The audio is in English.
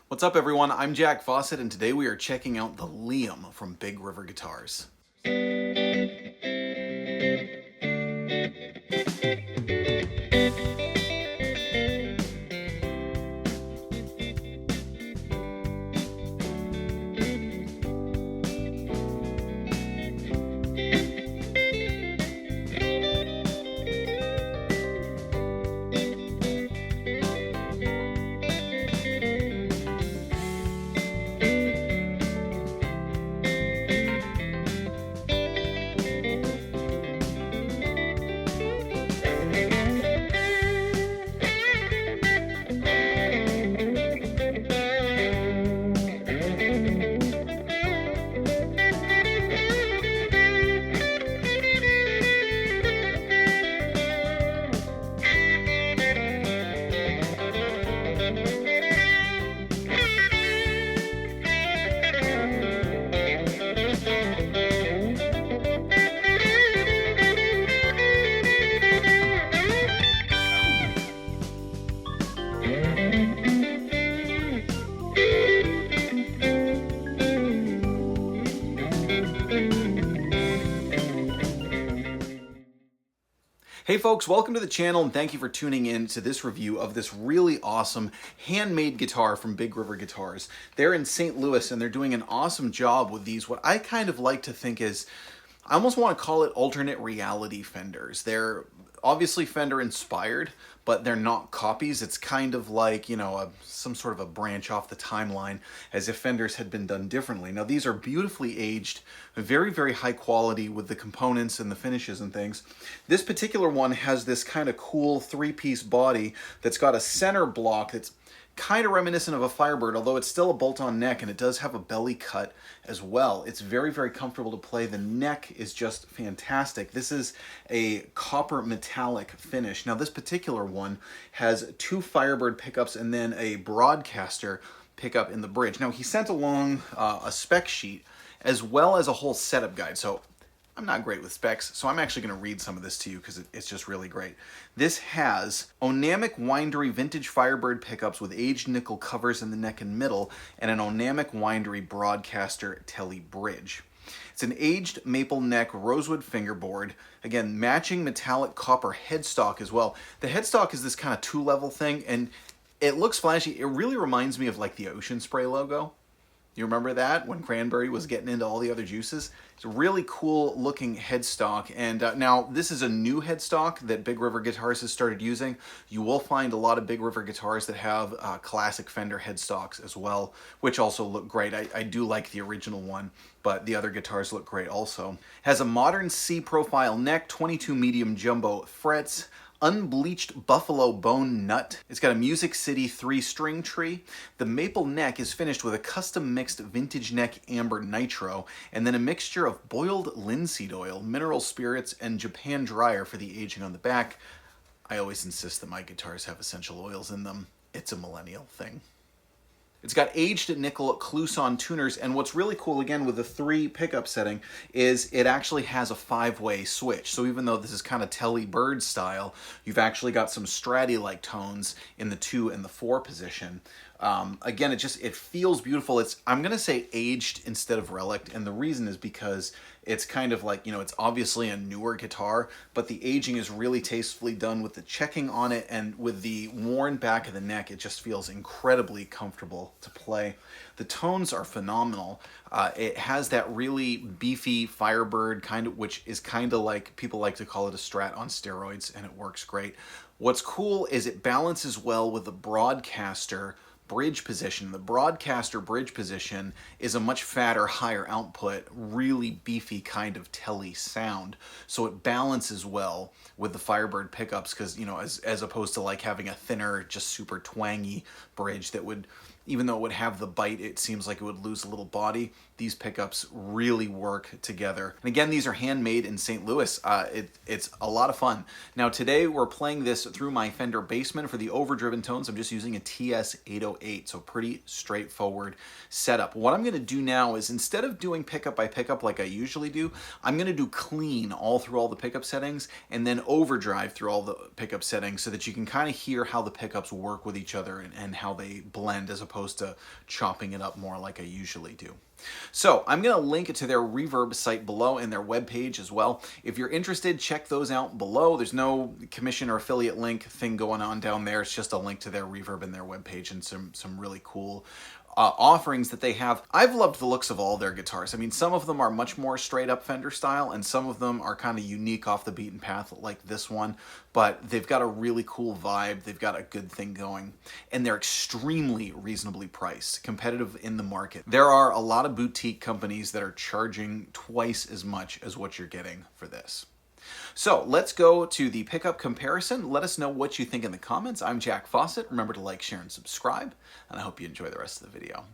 What's up everyone, I'm Jack Fossett and today we are checking out the Liam from Big River Guitars. Hey folks, welcome to the channel and thank you for tuning in to this review of this really awesome handmade guitar from Big River Guitars. They're in St. Louis and they're doing an awesome job with these, what I kind of like to think is, I almost want to call it alternate reality Fenders. They're obviously Fender inspired, but they're not copies. It's kind of like, you know, some sort of a branch off the timeline as if Fenders had been done differently. Now these are beautifully aged, very, very high quality with the components and the finishes and things. This particular one has this kind of cool three-piece body that's got a center block that's kind of reminiscent of a Firebird, although it's still a bolt-on neck and it does have a belly cut as well. It's very, very comfortable to play. The neck is just fantastic. This is a copper metallic finish. Now this particular one has two Firebird pickups and then a Broadcaster pickup in the bridge. Now he sent along a spec sheet as well as a whole setup guide. So I'm not great with specs, so I'm actually going to read some of this to you because it's just really great. This has Onamic Windery vintage Firebird pickups with aged nickel covers in the neck and middle, and an Onamic Windery Broadcaster Tele bridge. It's an aged maple neck rosewood fingerboard, again matching metallic copper headstock as well. The headstock is this kind of two-level thing, and it looks flashy. It really reminds me of like the Ocean Spray logo. You remember that when Cranberry was getting into all the other juices? It's a really cool looking headstock, and now this is a new headstock that Big River Guitars has started using. You will find a lot of Big River guitars that have classic Fender headstocks as well, which also look great. I do like the original one, but the other guitars look great also. Has a modern C profile neck, 22 medium jumbo frets, unbleached buffalo bone nut. It's got a Music City 3-string tree. The maple neck is finished with a custom mixed vintage neck amber nitro, and then a mixture of boiled linseed oil, mineral spirits, and Japan dryer for the aging on the back. I always insist that my guitars have essential oils in them. It's a millennial thing. It's got aged nickel Clouson tuners, and what's really cool again with the 3 pickup setting is it actually has a 5-way switch. So even though this is kind of Tele Bird style, you've actually got some Stratty-like tones in the 2 and the 4 position. Again, it feels beautiful. I'm gonna say aged instead of relic, and the reason is because it's kind of like, you know, it's obviously a newer guitar, but the aging is really tastefully done with the checking on it, and with the worn back of the neck, it just feels incredibly comfortable to play. The tones are phenomenal. It has that really beefy Firebird kind of, which is kind of like, people like to call it a Strat on steroids, and it works great. What's cool is it balances well with the Broadcaster bridge position. The Broadcaster bridge position is a much fatter, higher output, really beefy kind of Tele sound. So it balances well with the Firebird pickups because, you know, as opposed to like having a thinner, just super twangy bridge that would, even though it would have the bite, it seems like it would lose a little body. These pickups really work together. And again, these are handmade in St. Louis. It's a lot of fun. Now today we're playing this through my Fender Bassman. For the overdriven tones, I'm just using a TS-808 8, so pretty straightforward setup. What I'm going to do now is, instead of doing pickup by pickup like I usually do, I'm going to do clean all through all the pickup settings and then overdrive through all the pickup settings so that you can kind of hear how the pickups work with each other and how they blend, as opposed to chopping it up more like I usually do. So I'm going to link to their Reverb site below and their webpage as well. If you're interested, check those out below. There's no commission or affiliate link thing going on down there. It's just a link to their Reverb and their webpage and some really cool offerings that they have. I've loved the looks of all their guitars. I mean, some of them are much more straight up Fender style, and some of them are kind of unique, off the beaten path, like this one, but they've got a really cool vibe. They've got a good thing going, and they're extremely reasonably priced, competitive in the market. There are a lot of boutique companies that are charging twice as much as what you're getting for this. So let's go to the pickup comparison. Let us know what you think in the comments. I'm Jack Fossett. Remember to like, share, and subscribe, and I hope you enjoy the rest of the video.